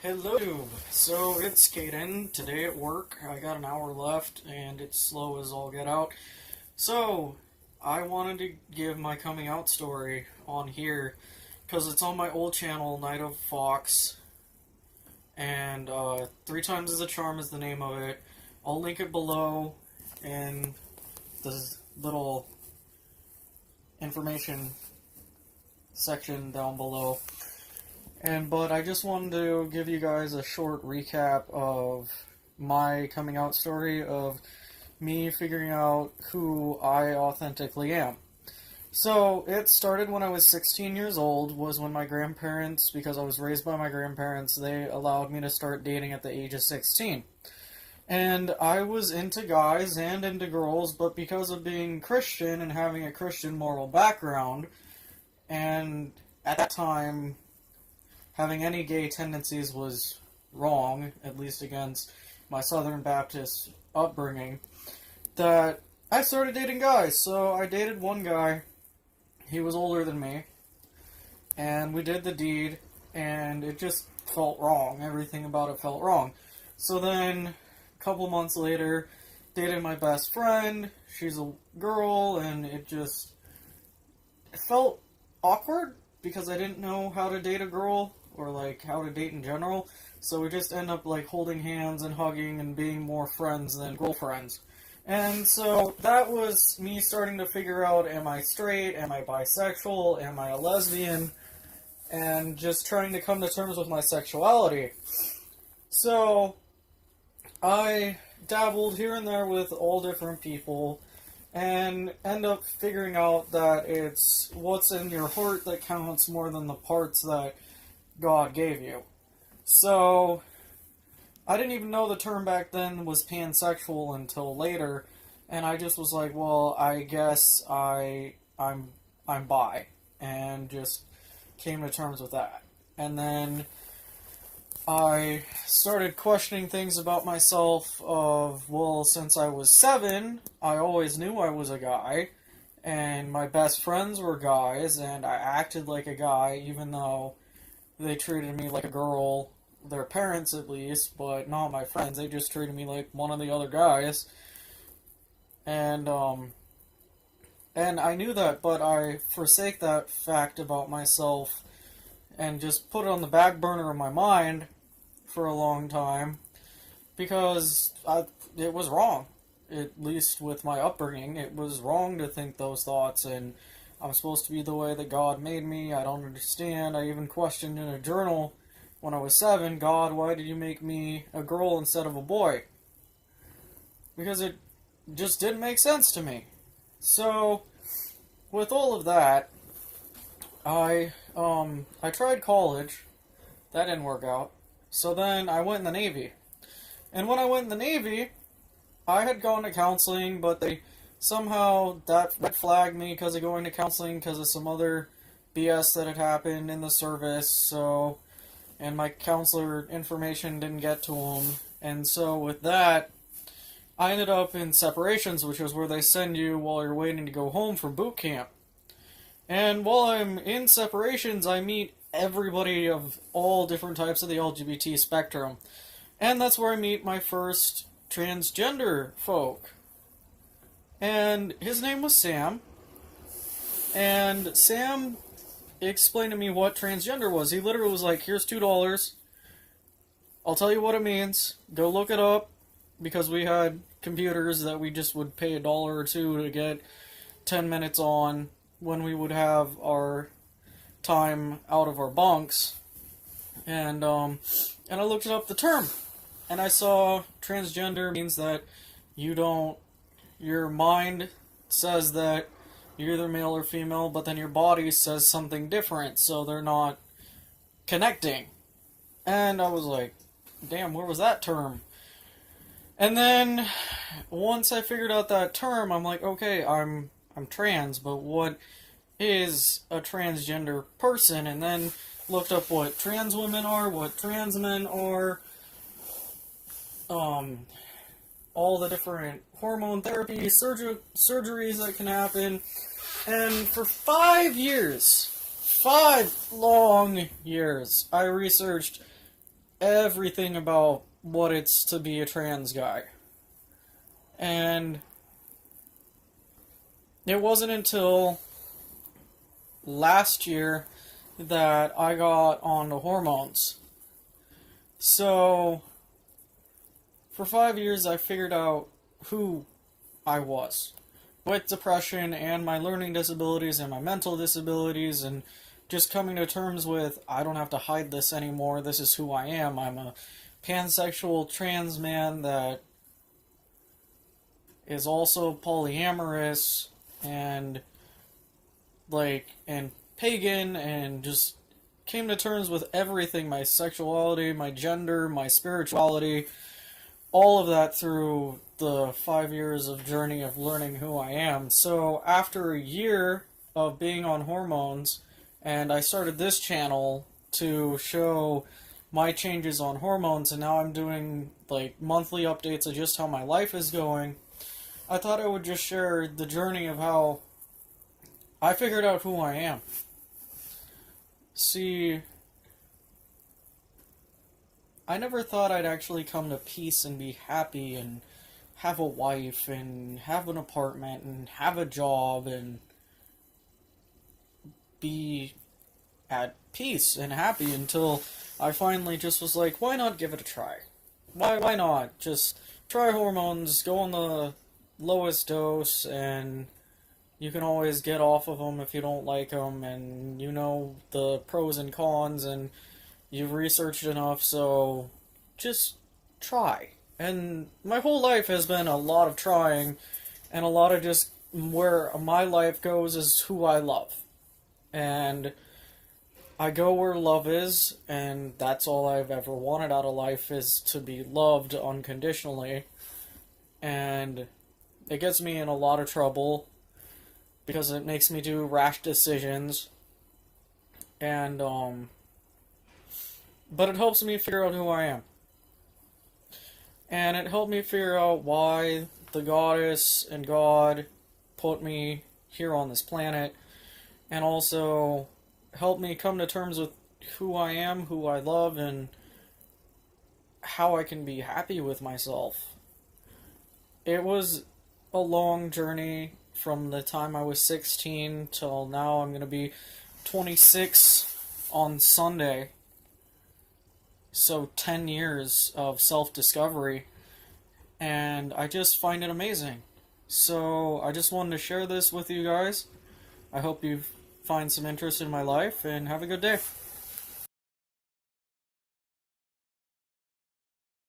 Hello, so it's Caden. Today at work, I got an hour left and it's slow as all get out. So, I wanted to give my coming out story on here because it's on my old channel, Night of Fox, and Three Times is a Charm is the name of it. I'll link it below in the little information section down below. But I just wanted to give you guys a short recap of my coming out story of me figuring out who I authentically am. So, it started when I was 16 years old, was when my grandparents, because I was raised by my grandparents, they allowed me to start dating at the age of 16. And I was into guys and into girls, but because of being Christian and having a Christian moral background, and at that time, having any gay tendencies was wrong, at least against my Southern Baptist upbringing, that I started dating guys. So I dated one guy. He was older than me. And we did the deed, and it just felt wrong. Everything about it felt wrong. So then, a couple months later, dated my best friend. She's a girl, and it felt awkward because I didn't know how to date a girl or like how to date in general. So we just end up like holding hands and hugging and being more friends than girlfriends. And so that was me starting to figure out, am I straight, am I bisexual, am I a lesbian, and just trying to come to terms with my sexuality. So I dabbled here and there with all different people and end up figuring out that it's what's in your heart that counts more than the parts that God gave you. So, I didn't even know the term back then was pansexual until later, and I just was like, well, I guess I'm bi, and just came to terms with that. And then I started questioning things about myself of, well, since I was 7, I always knew I was a guy, and my best friends were guys, and I acted like a guy, even though they treated me like a girl, their parents at least, but not my friends. They just treated me like one of the other guys. And I knew that, but I forsake that fact about myself and just put it on the back burner of my mind for a long time because it was wrong. At least with my upbringing, it was wrong to think those thoughts, and I'm supposed to be the way that God made me. I don't understand. I even questioned in a journal when I was 7, God, why did you make me a girl instead of a boy? Because it just didn't make sense to me. So, with all of that, I tried college. That didn't work out. So then I went in the Navy. And when I went in the Navy, I had gone to counseling, but they somehow that red flagged me because of going to counseling because of some other BS that had happened in the service. So, and my counselor information didn't get to him, and so with that, I ended up in separations, which is where they send you while you're waiting to go home from boot camp. And while I'm in separations, I meet everybody of all different types of the LGBT spectrum, and that's where I meet my first transgender folk. And his name was Sam. And Sam explained to me what transgender was. He literally was like, here's $2. I'll tell you what it means. Go look it up. Because we had computers that we just would pay $1 or $2 to get 10 minutes on when we would have our time out of our bunks. And I looked up the term. And I saw transgender means that your mind says that you're either male or female, but then your body says something different, so they're not connecting. And I was like, damn, where was that term? And then, once I figured out that term, I'm like, okay, I'm trans, but what is a transgender person? And then looked up what trans women are, what trans men are, all the different hormone therapy, surgeries that can happen. And for 5 years, 5 long years, I researched everything about what it's to be a trans guy. And it wasn't until last year that I got onto hormones. So, for 5 years, I figured out who I was. With depression and my learning disabilities and my mental disabilities, and just coming to terms with, I don't have to hide this anymore, this is who I am. I'm a pansexual trans man that is also polyamorous and and pagan, and just came to terms with everything, my sexuality, my gender, my spirituality, all of that through the 5 years of journey of learning who I am. So after a year of being on hormones, and I started this channel to show my changes on hormones, and now I'm doing monthly updates of just how my life is going. I thought I would just share the journey of how I figured out who I am. See, I never thought I'd actually come to peace and be happy and have a wife and have an apartment and have a job and be at peace and happy until I finally just was like, why not give it a try? Why not just try hormones, go on the lowest dose, and you can always get off of them if you don't like them, and you know the pros and cons, and you've researched enough, so just try. And my whole life has been a lot of trying, and a lot of just where my life goes is who I love. And I go where love is, and that's all I've ever wanted out of life, is to be loved unconditionally. And it gets me in a lot of trouble because it makes me do rash decisions. And but it helps me figure out who I am. And it helped me figure out why the goddess and God put me here on this planet, and also helped me come to terms with who I am, who I love, and how I can be happy with myself. It was a long journey from the time I was 16 till now. I'm going to be 26 on Sunday. So 10 years of self-discovery, and I just find it amazing. So I just wanted to share this with you guys. I hope you find some interest in my life, and have a good day.